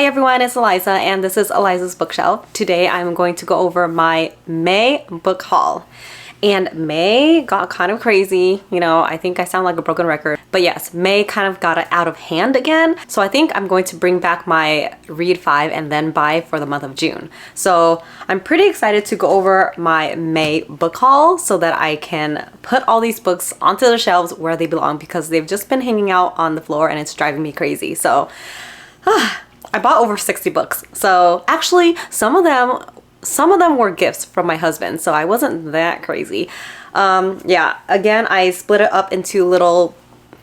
Hi everyone, it's Eliza and this is Eliza's Bookshelf. Today I'm going to go over my May book haul. And May got kind of crazy. You know, I think I sound like a broken record. But yes, May kind of got out of hand again. So I think I'm going to bring back my read 5 and then buy for the month of June. So I'm pretty excited to go over my May book haul so that I can put all these books onto the shelves where they belong because they've just been hanging out on the floor and it's driving me crazy. So I bought over 60 books. So actually some of them were gifts from my husband, so I wasn't that crazy. Yeah, again, I split it up into little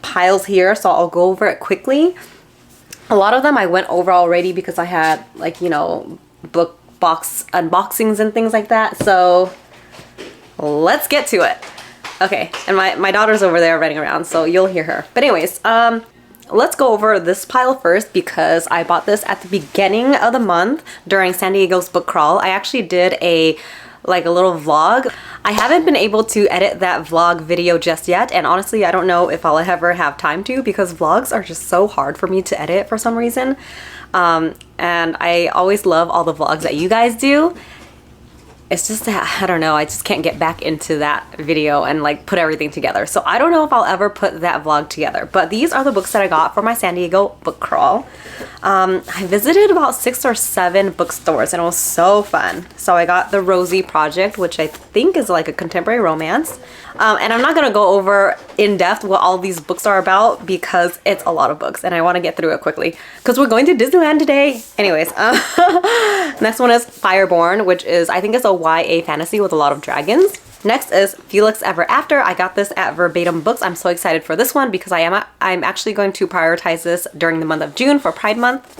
piles here, so I'll go over it quickly. A lot of them I went over already because I had, like, you know, book box unboxings and things like that. So let's get to it. Okay, and my daughter's over there running around, so you'll hear her. But anyways, let's go over this pile first because I bought this at the beginning of the month during San Diego's book crawl. I actually did a little vlog. I haven't been able to edit that vlog video just yet, and honestly I don't know if I'll ever have time to because vlogs are just so hard for me to edit for some reason. And I always love all the vlogs that you guys do. It's just that, I don't know, I just can't get back into that video and like put everything together. So I don't know if I'll ever put that vlog together. But these are the books that I got for my San Diego book crawl. I visited about 6 or 7 bookstores and it was so fun. So I got The Rosie Project, which I think is like a contemporary romance. And I'm not gonna go over in depth what all these books are about because it's a lot of books and I want to get through it quickly because we're going to Disneyland today. Anyways, next one is Fireborn, which is, I think it's a YA fantasy with a lot of dragons. Next is Felix Ever After. I got this at Verbatim Books. I'm so excited for this one because I'm actually going to prioritize this during the month of June for Pride Month.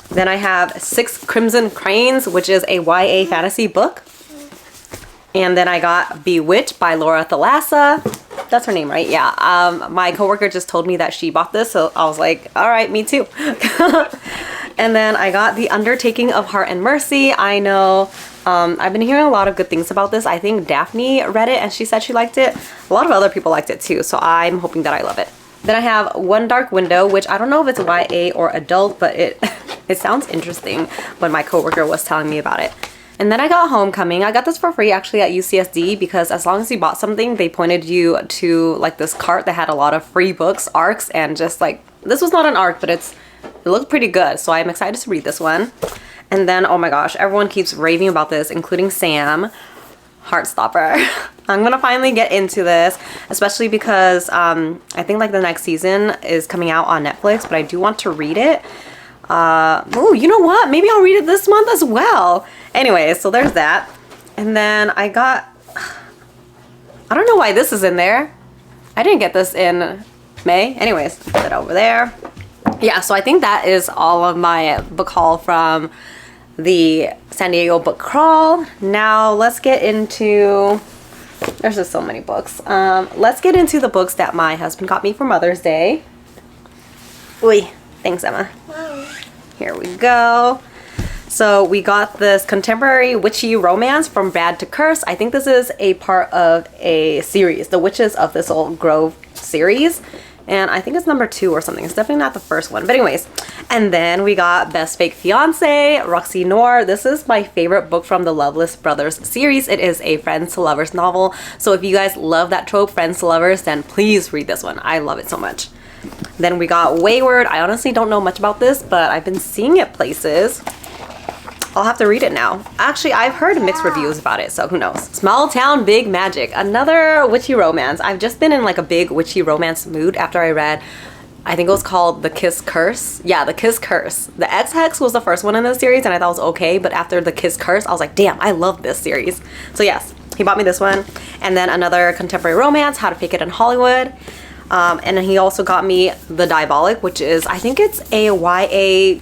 Then I have 6 Crimson Cranes, which is a YA fantasy book. And then I got Bewitched by Laura Thalassa. That's her name, right? Yeah. My coworker just told me that she bought this, so I was like, all right, me too. And then I got The Undertaking of Heart and Mercy. I know I've been hearing a lot of good things about this. I think Daphne read it and she said she liked it. A lot of other people liked it too, so I'm hoping that I love it. Then I have One Dark Window, which I don't know if it's YA or adult, but it sounds interesting when my coworker was telling me about it. And then I got Homecoming. I got this for free actually at UCSD because as long as you bought something, they pointed you to like this cart that had a lot of free books, ARCs, and just like, this was not an ARC, but it looked pretty good. So I'm excited to read this one. And then, oh my gosh, everyone keeps raving about this, including Sam, Heartstopper. I'm gonna finally get into this, especially because I think like the next season is coming out on Netflix, but I do want to read it. Oh, you know what? Maybe I'll read it this month as well. Anyway, so there's that. And then I got, I don't know why this is in there. I didn't get this in May. Anyways, put it over there. Yeah, so I think that is all of my book haul from the San Diego book crawl. Now let's get into, there's just so many books. Let's get into the books that my husband got me for Mother's Day. Uy, thanks, Emma. Wow. Here we go. So we got this contemporary witchy romance from Bad to Curse. I think this is a part of a series, the Witches of Thistle Grove series. And I think it's number 2 or something. It's definitely not the first one. But anyways, and then we got Best Fake Fiance, Roxy Noir. This is my favorite book from the Loveless Brothers series. It is a friends to lovers novel. So if you guys love that trope, friends to lovers, then please read this one. I love it so much. Then we got Wayward. I honestly don't know much about this, but I've been seeing it places. I'll have to read it now. Actually, I've heard mixed reviews about it, so who knows. Small Town Big Magic, another witchy romance. I've just been in like a big witchy romance mood after I read, I think it was called The Kiss Curse. Yeah, The Kiss Curse. The X-Hex was the first one in the series and I thought it was okay, but after The Kiss Curse, I was like, damn, I love this series. So yes, he bought me this one. And then another contemporary romance, How to Fake It in Hollywood. And then he also got me The Diabolic, which is, I think it's a YA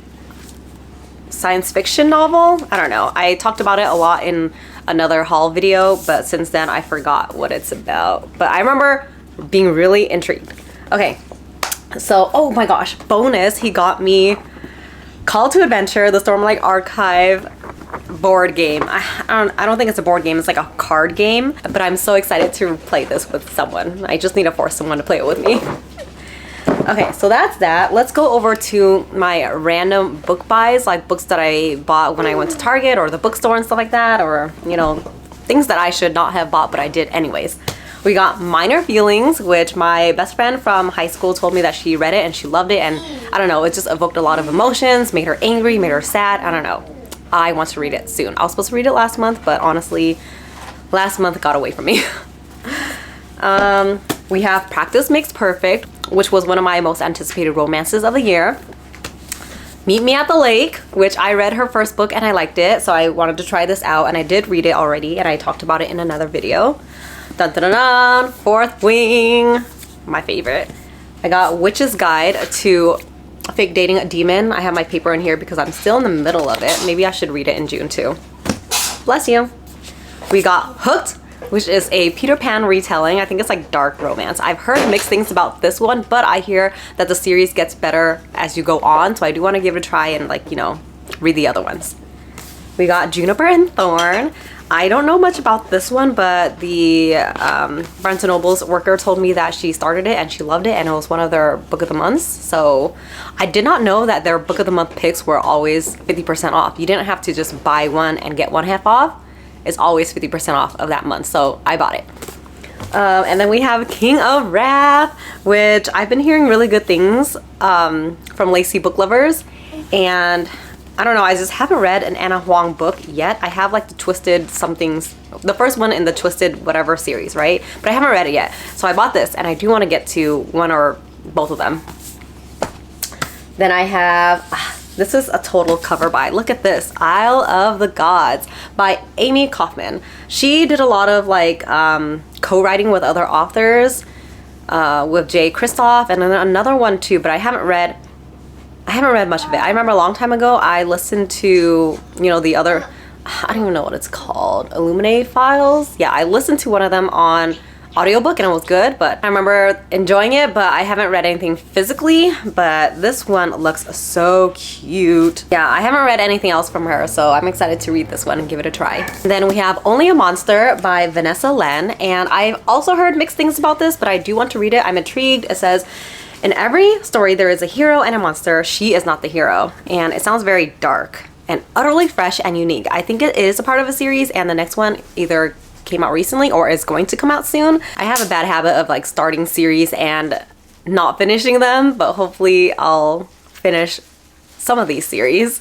science fiction novel. I don't know. I talked about it a lot in another haul video, but since then I forgot what it's about. But I remember being really intrigued. Okay, so, oh my gosh, bonus, he got me Call to Adventure, the Stormlight Archive board game. I don't think it's a board game, it's like a card game, but I'm so excited to play this with someone. I just need to force someone to play it with me. Okay, so that's that. Let's go over to my random book buys, like books that I bought when I went to Target or the bookstore and stuff like that, or, you know, things that I should not have bought, but I did anyways. We got Minor Feelings, which my best friend from high school told me that she read it and she loved it, and I don't know, it just evoked a lot of emotions, made her angry, made her sad, I don't know. I want to read it soon. I was supposed to read it last month, but honestly, last month got away from me. We have Practice Makes Perfect, which was one of my most anticipated romances of the year. Meet Me at the Lake, which I read her first book and I liked it, so I wanted to try this out, and I did read it already, and I talked about it in another video. Dun dun dun dun, Fourth Wing, my favorite. I got Witch's Guide to Fake Dating a Demon. I have my paper in here because I'm still in the middle of it. Maybe I should read it in June too. Bless you. We got Hooked, which is a Peter Pan retelling. I think it's like dark romance. I've heard mixed things about this one, but I hear that the series gets better as you go on, so I do want to give it a try and, like, you know, read the other ones. We got Juniper and Thorn. I don't know much about this one, but the Barnes & Noble's worker told me that she started it and she loved it, and it was one of their book of the months. So I did not know that their book of the month picks were always 50% off. You didn't have to just buy one and get one half off. It's always 50% off of that month, so I bought it. And then we have King of Wrath, which I've been hearing really good things from Lacey book lovers, and I don't know, I just haven't read an Anna Huang book yet. I have like the Twisted Somethings, the first one in the Twisted whatever series, right? But I haven't read it yet, so I bought this, and I do want to get to one or both of them. Then I have... This is a total cover buy. Look at this, Isle of the Gods by Amy Kaufman. She did a lot of like co-writing with other authors, with Jay Kristoff, and then another one too, but I haven't read much of it. I remember a long time ago I listened to, you know, the other, I don't even know what it's called, Illuminate Files. Yeah, I listened to one of them on audiobook and it was good, but I remember enjoying it, but I haven't read anything physically, but this one looks so cute. Yeah, I haven't read anything else from her, so I'm excited to read this one and give it a try. Then we have Only a Monster by Vanessa Len, and I've also heard mixed things about this, but I do want to read it. I'm intrigued. It says, in every story there is a hero and a monster. She is not the hero. And it sounds very dark and utterly fresh and unique. I think it is a part of a series, and the next one either came out recently or is going to come out soon. I have a bad habit of like starting series and not finishing them, but hopefully I'll finish some of these series.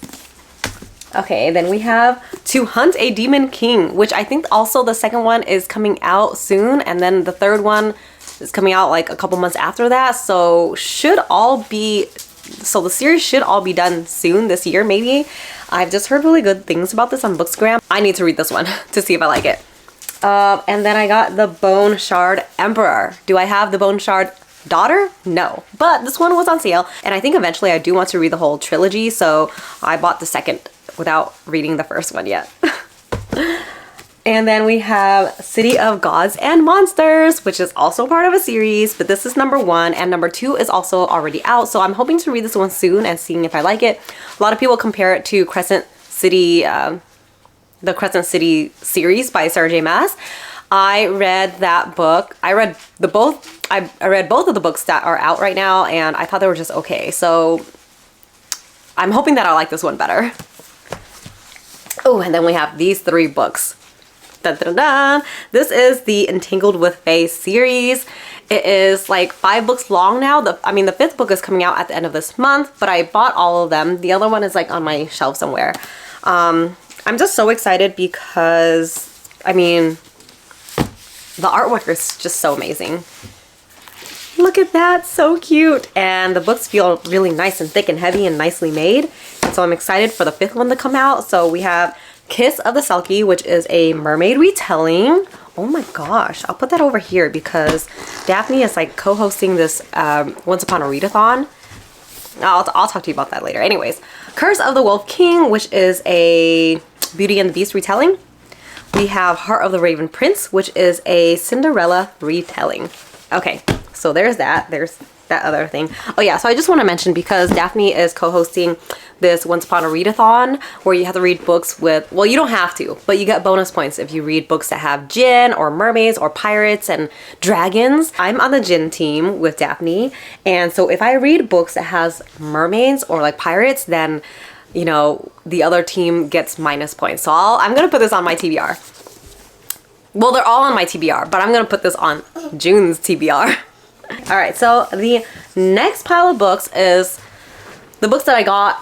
Okay, then we have To Hunt a Demon King, which I think also the second one is coming out soon, and then the third one is coming out like a couple months after that, so the series should all be done soon this year, maybe. I've just heard really good things about this on Bookstagram. I need to read this one to see if I like it. And then I got the Bone Shard Emperor. Do I have the Bone Shard Daughter? No, but this one was on sale, and I think eventually I do want to read the whole trilogy, so I bought the second without reading the first one yet. And then we have City of Gods and Monsters, which is also part of a series, but this is number 1, and number 2 is also already out, so I'm hoping to read this one soon and seeing if I like it. A lot of people compare it to Crescent City, the Crescent City series by Sarah J. Maas. I read that book. I read both of the books that are out right now, and I thought they were just okay. So I'm hoping that I like this one better. Oh, and then we have these 3 books. Dun, dun, dun. This is the Entangled with Fae series. It is like 5 books long now. The 5th book is coming out at the end of this month, but I bought all of them. The other one is like on my shelf somewhere. I'm just so excited because, I mean, the artwork is just so amazing. Look at that, so cute. And the books feel really nice and thick and heavy and nicely made. And so I'm excited for the 5th one to come out. So we have Kiss of the Selkie, which is a mermaid retelling. Oh my gosh, I'll put that over here because Daphne is like co-hosting this Once Upon a Readathon. I'll talk to you about that later. Anyways, Curse of the Wolf King, which is a Beauty and the Beast retelling. We have Heart of the Raven Prince, which is a Cinderella retelling. Okay, so there's that. There's that other thing. Oh yeah, so I just want to mention, because Daphne is co-hosting this Once Upon a Readathon where you have to read books with, well, you don't have to, but you get bonus points if you read books that have djinn or mermaids or pirates and dragons. I'm on the djinn team with Daphne, and so if I read books that has mermaids or like pirates, then you know, the other team gets minus points. So I'm gonna put this on my TBR. Well, they're all on my TBR, but I'm gonna put this on June's TBR. All right, so the next pile of books is the books that I got,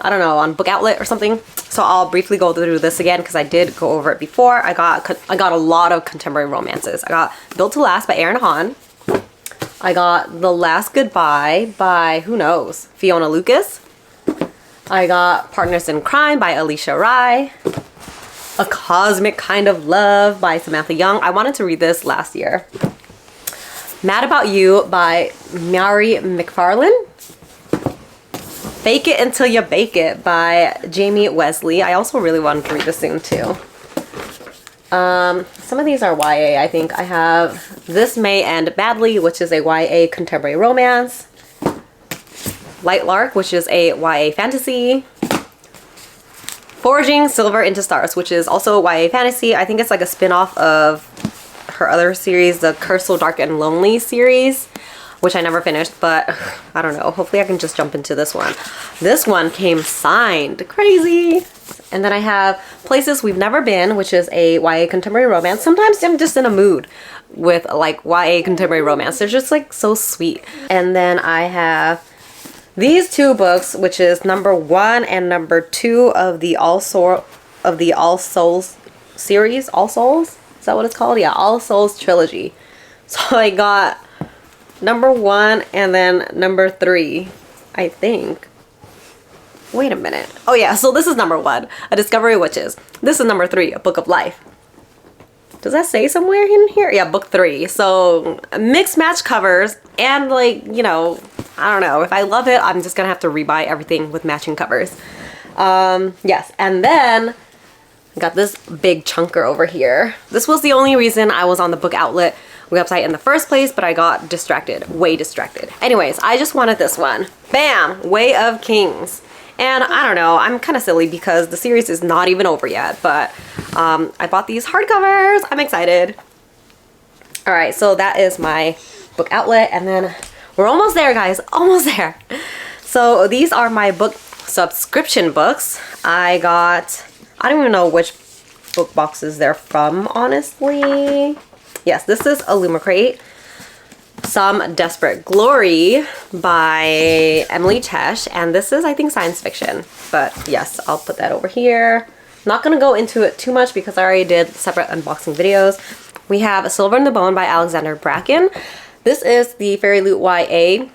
I don't know, on Book Outlet or something. So I'll briefly go through this again because I did go over it before. I got a lot of contemporary romances. I got Built to Last by Erin Hahn. I got The Last Goodbye by, who knows, Fiona Lucas. I got Partners in Crime by Alicia Rai. A Cosmic Kind of Love by Samantha Young. I wanted to read this last year. Mad About You by Mary McFarlane. Fake It Until You Bake It by Jamie Wesley. I also really wanted to read this soon too. Some of these are YA, I think. I have This May End Badly, which is a YA contemporary romance. Light Lark, which is a YA fantasy. Forging Silver into Stars, which is also a YA fantasy. I think it's like a spin-off of her other series, the Curse So Dark and Lonely series, which I never finished, but I don't know. Hopefully I can just jump into this one. This one came signed. Crazy! And then I have Places We've Never Been, which is a YA contemporary romance. Sometimes I'm just in a mood with like YA contemporary romance. They're just like so sweet. And then I have these two books, which is number 1 and number 2 of the All Souls series. All Souls? Is that what it's called? Yeah, All Souls Trilogy. So I got number 1 and then number 3, I think. Wait a minute. Oh yeah, so this is number 1, A Discovery of Witches. This is number 3, A Book of Life. Does that say somewhere in here? Yeah, book 3. So mixed match covers, and like, you know, I don't know. If I love it, I'm just gonna have to rebuy everything with matching covers. Yes, and then I got this big chunker over here. This was the only reason I was on the Book Outlet website in the first place, but I got distracted, way distracted. Anyways, I just wanted this one. Bam! Way of Kings. And I don't know, I'm kind of silly because the series is not even over yet, but I bought these hardcovers. I'm excited. All right, so that is my Book Outlet, and then we're almost there, guys, almost there. So these are my book subscription books. I don't even know which book boxes they're from, honestly. Yes, this is Illumicrate. Some Desperate Glory by Emily Tesh, and this is, I think, science fiction. But yes, I'll put that over here. Not gonna go into it too much because I already did separate unboxing videos. We have Silver in the Bone by Alexander Bracken. This is the Fairy Loot YA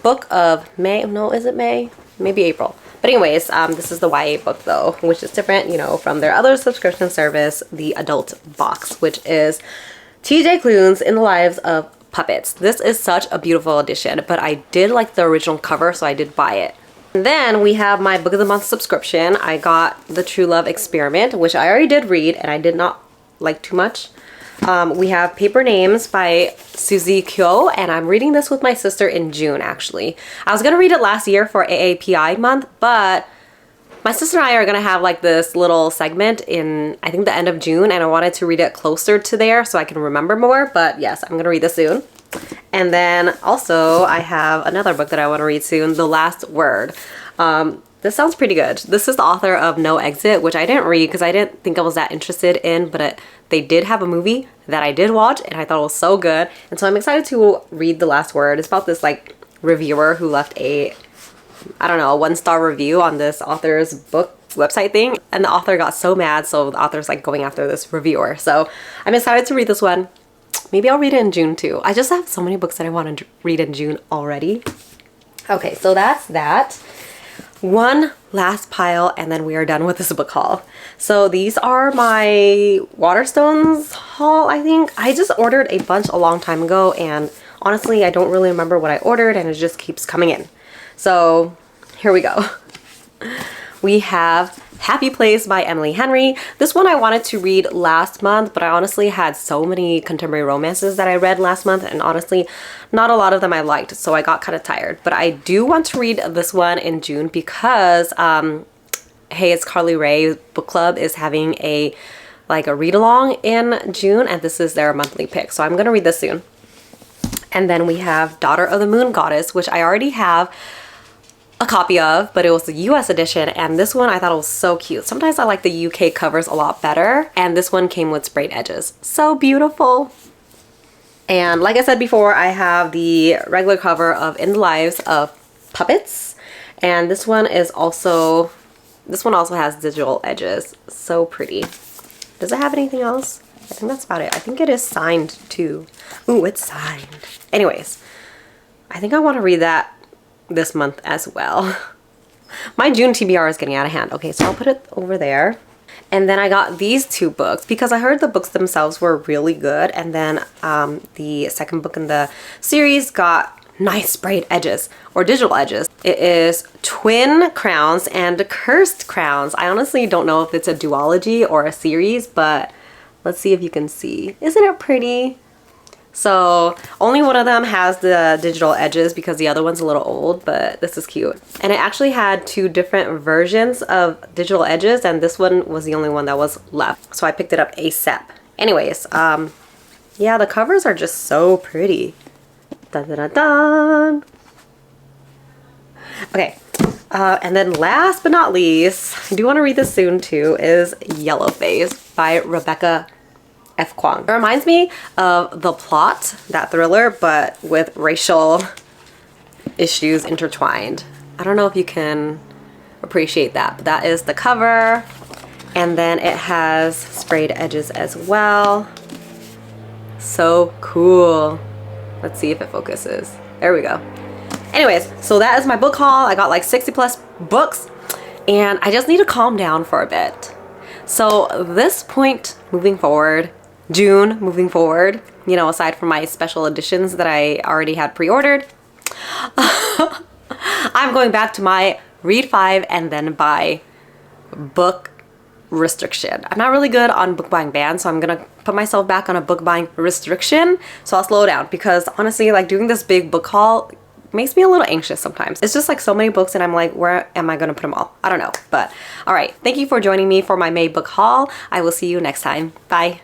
book of May. No, is it May? Maybe April. But anyways, this is the YA book though, which is different, you know, from their other subscription service, the adult box, which is TJ Klune's In the Lives of Puppets. This is such a beautiful edition, but I did like the original cover, so I did buy it. And then we have my Book of the Month subscription. I got The True Love Experiment, which I already did read and I did not like too much. We have Paper Names by Suzy Kyo, and I'm reading this with my sister in June, actually. I was gonna read it last year for AAPI month, but my sister and I are gonna have like this little segment in, I think, the end of June, and I wanted to read it closer to there so I can remember more, but yes, I'm gonna read this soon. And then also I have another book that I wanna read soon, The Last Word. This sounds pretty good. This is the author of No Exit, which I didn't read because I didn't think I was that interested in, but they did have a movie that I did watch and I thought it was so good. And so I'm excited to read The Last Word. It's about this like reviewer who left a, I don't know, a 1-star review on this author's book website thing. And the author got so mad, so the author's like going after this reviewer. So I'm excited to read this one. Maybe I'll read it in June too. I just have so many books that I want to read in June already. Okay, so that's that. One last pile and then we are done with this book haul. So these are my Waterstones haul, I think. I just ordered a bunch a long time ago and honestly I don't really remember what I ordered and it just keeps coming in. So here we go. We have Happy Place by Emily Henry. This one I wanted to read last month, but I honestly had so many contemporary romances that I read last month, and honestly, not a lot of them I liked, so I got kind of tired. But I do want to read this one in June because Hey, It's Carly Rae book club is having a read along in June, and this is their monthly pick, so I'm gonna read this soon. And then we have Daughter of the Moon Goddess, which I already have a copy of, but it was the US edition, and this one I thought it was so cute. Sometimes I like the UK covers a lot better, and this one came with sprayed edges. So beautiful. And like I said before, I have the regular cover of In the Lives of Puppets, and this one also has digital edges. So pretty. Does it have anything else? I think that's about it. I think it is signed too. Ooh, it's signed. Anyways, I think I want to read that this month as well. My June TBR is getting out of hand. Okay, so I'll put it over there. And then I got these two books because I heard the books themselves were really good, and then the second book in the series got nice sprayed edges or digital edges. It is Twin Crowns and Cursed Crowns. I honestly don't know if it's a duology or a series, but let's see if you can see. Isn't it pretty? So only one of them has the digital edges because the other one's a little old, but this is cute. And it actually had two different versions of digital edges, and this one was the only one that was left, so I picked it up ASAP. Anyways, yeah, the covers are just so pretty. Dun, dun, dun, dun. Okay, and then last but not least, I do want to read this soon too, is Yellowface by Rebecca F. Kwong. It reminds me of The Plot, that thriller, but with racial issues intertwined. I don't know if you can appreciate that, but that is the cover. And then it has sprayed edges as well. So cool. Let's see if it focuses. There we go. Anyways, so that is my book haul. I got like 60 plus books, and I just need to calm down for a bit. So this point moving forward, June moving forward, you know, aside from my special editions that I already had pre-ordered, I'm going back to my read 5 and then buy book restriction. I'm not really good on book buying bans, so I'm gonna put myself back on a book buying restriction. So I'll slow down because honestly, like doing this big book haul makes me a little anxious sometimes. It's just like so many books and I'm like, where am I gonna put them all? I don't know, but all right. Thank you for joining me for my May book haul. I will see you next time. Bye.